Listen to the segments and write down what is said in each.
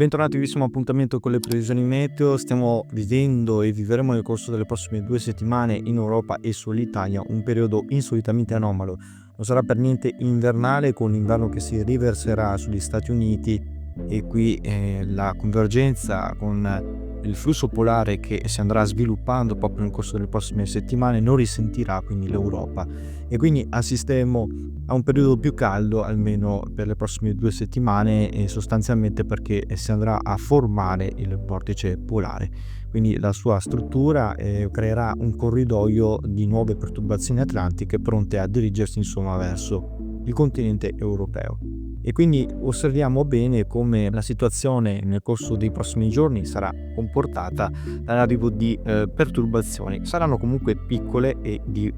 Bentornati, vivissimo appuntamento con le previsioni meteo. Stiamo vivendo e vivremo nel corso delle prossime 2 settimane in Europa e sull'Italia un periodo insolitamente anomalo. Non sarà per niente invernale, con l'inverno che si riverserà sugli Stati Uniti e qui la convergenza con il flusso polare che si andrà sviluppando proprio nel corso delle prossime settimane non risentirà quindi l'Europa, e quindi assisteremo a un periodo più caldo almeno per le prossime 2 settimane, sostanzialmente perché si andrà a formare il vortice polare. Quindi la sua struttura creerà un corridoio di nuove perturbazioni atlantiche pronte a dirigersi insomma verso il continente europeo. E quindi osserviamo bene come la situazione nel corso dei prossimi giorni sarà comportata dall'arrivo di perturbazioni. Saranno comunque piccole e di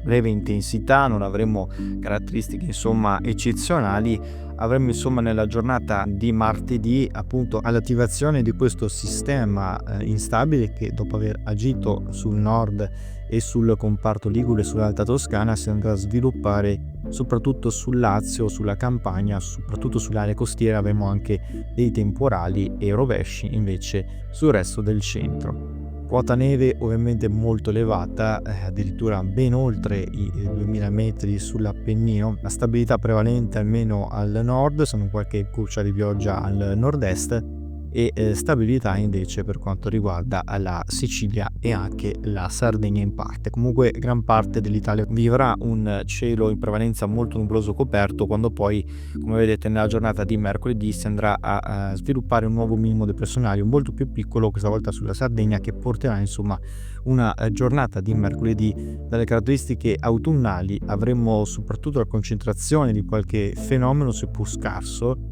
breve intensità, non avremo caratteristiche insomma eccezionali. Avremo insomma nella giornata di martedì appunto all'attivazione di questo sistema instabile che, dopo aver agito sul nord e sul comparto Ligure e sull'Alta Toscana, si andrà a sviluppare soprattutto sul Lazio, sulla Campania, soprattutto sulle aree costiere. Avremo anche dei temporali e rovesci invece sul resto del centro. Quota neve ovviamente molto elevata, addirittura ben oltre i 2000 metri sull'Appennino. La stabilità prevalente almeno al nord, sono qualche goccia di pioggia al nord-est, e stabilità invece per quanto riguarda la Sicilia e anche la Sardegna in parte. Comunque gran parte dell'Italia vivrà un cielo in prevalenza molto nuvoloso coperto, quando poi, come vedete, nella giornata di mercoledì si andrà a sviluppare un nuovo minimo depressionario molto più piccolo, questa volta sulla Sardegna, che porterà insomma una giornata di mercoledì dalle caratteristiche autunnali. Avremo soprattutto la concentrazione di qualche fenomeno seppur scarso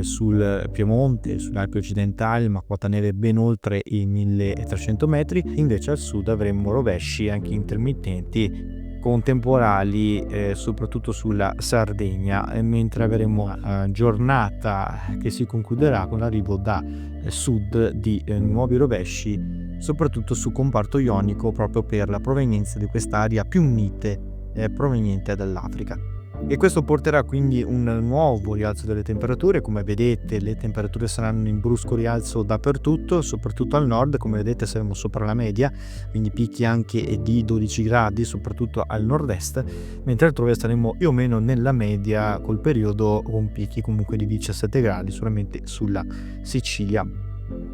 sul Piemonte, sulle Alpi occidentali, ma quota neve ben oltre i 1300 metri. Invece al sud avremo rovesci anche intermittenti con temporali soprattutto sulla Sardegna, mentre avremo una giornata che si concluderà con l'arrivo da sud di nuovi rovesci soprattutto sul comparto ionico, proprio per la provenienza di quest'aria più mite proveniente dall'Africa. E questo porterà quindi un nuovo rialzo delle temperature. Come vedete, le temperature saranno in brusco rialzo dappertutto, soprattutto al nord. Come vedete saremo sopra la media, quindi picchi anche di 12 gradi soprattutto al nord-est, mentre altrove saremo più o meno nella media col periodo, con picchi comunque di 17 gradi solamente sulla Sicilia.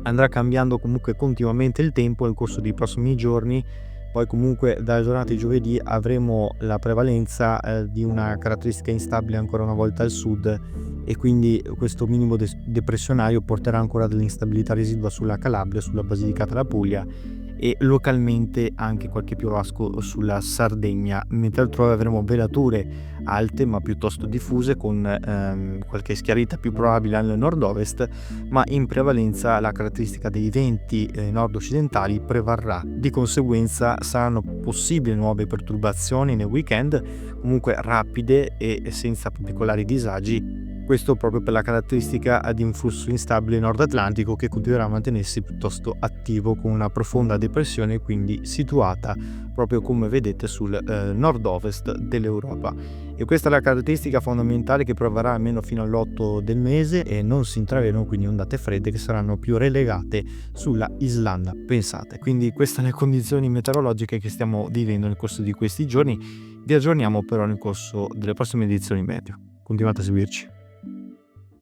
Andrà cambiando comunque continuamente il tempo nel corso dei prossimi giorni. Poi comunque dalla giornata di giovedì avremo la prevalenza di una caratteristica instabile ancora una volta al sud, e quindi questo minimo depressionario porterà ancora dell'instabilità residua sulla Calabria, sulla Basilicata, la Puglia e localmente anche qualche piovasco sulla Sardegna, mentre altrove avremo velature alte ma piuttosto diffuse, con qualche schiarita più probabile al nord-ovest, ma in prevalenza la caratteristica dei venti nord-occidentali prevarrà. Di conseguenza saranno possibili nuove perturbazioni nel weekend, comunque rapide e senza particolari disagi. Questo proprio per la caratteristica di un flusso instabile nord atlantico che continuerà a mantenersi piuttosto attivo, con una profonda depressione quindi situata proprio, come vedete, sul nord-ovest dell'Europa. E questa è la caratteristica fondamentale che prevarrà almeno fino all'8 del mese, e non si intravedono quindi ondate fredde che saranno più relegate sulla Islanda, pensate. Quindi queste le condizioni meteorologiche che stiamo vivendo nel corso di questi giorni. Vi aggiorniamo però nel corso delle prossime edizioni meteo. Continuate a seguirci.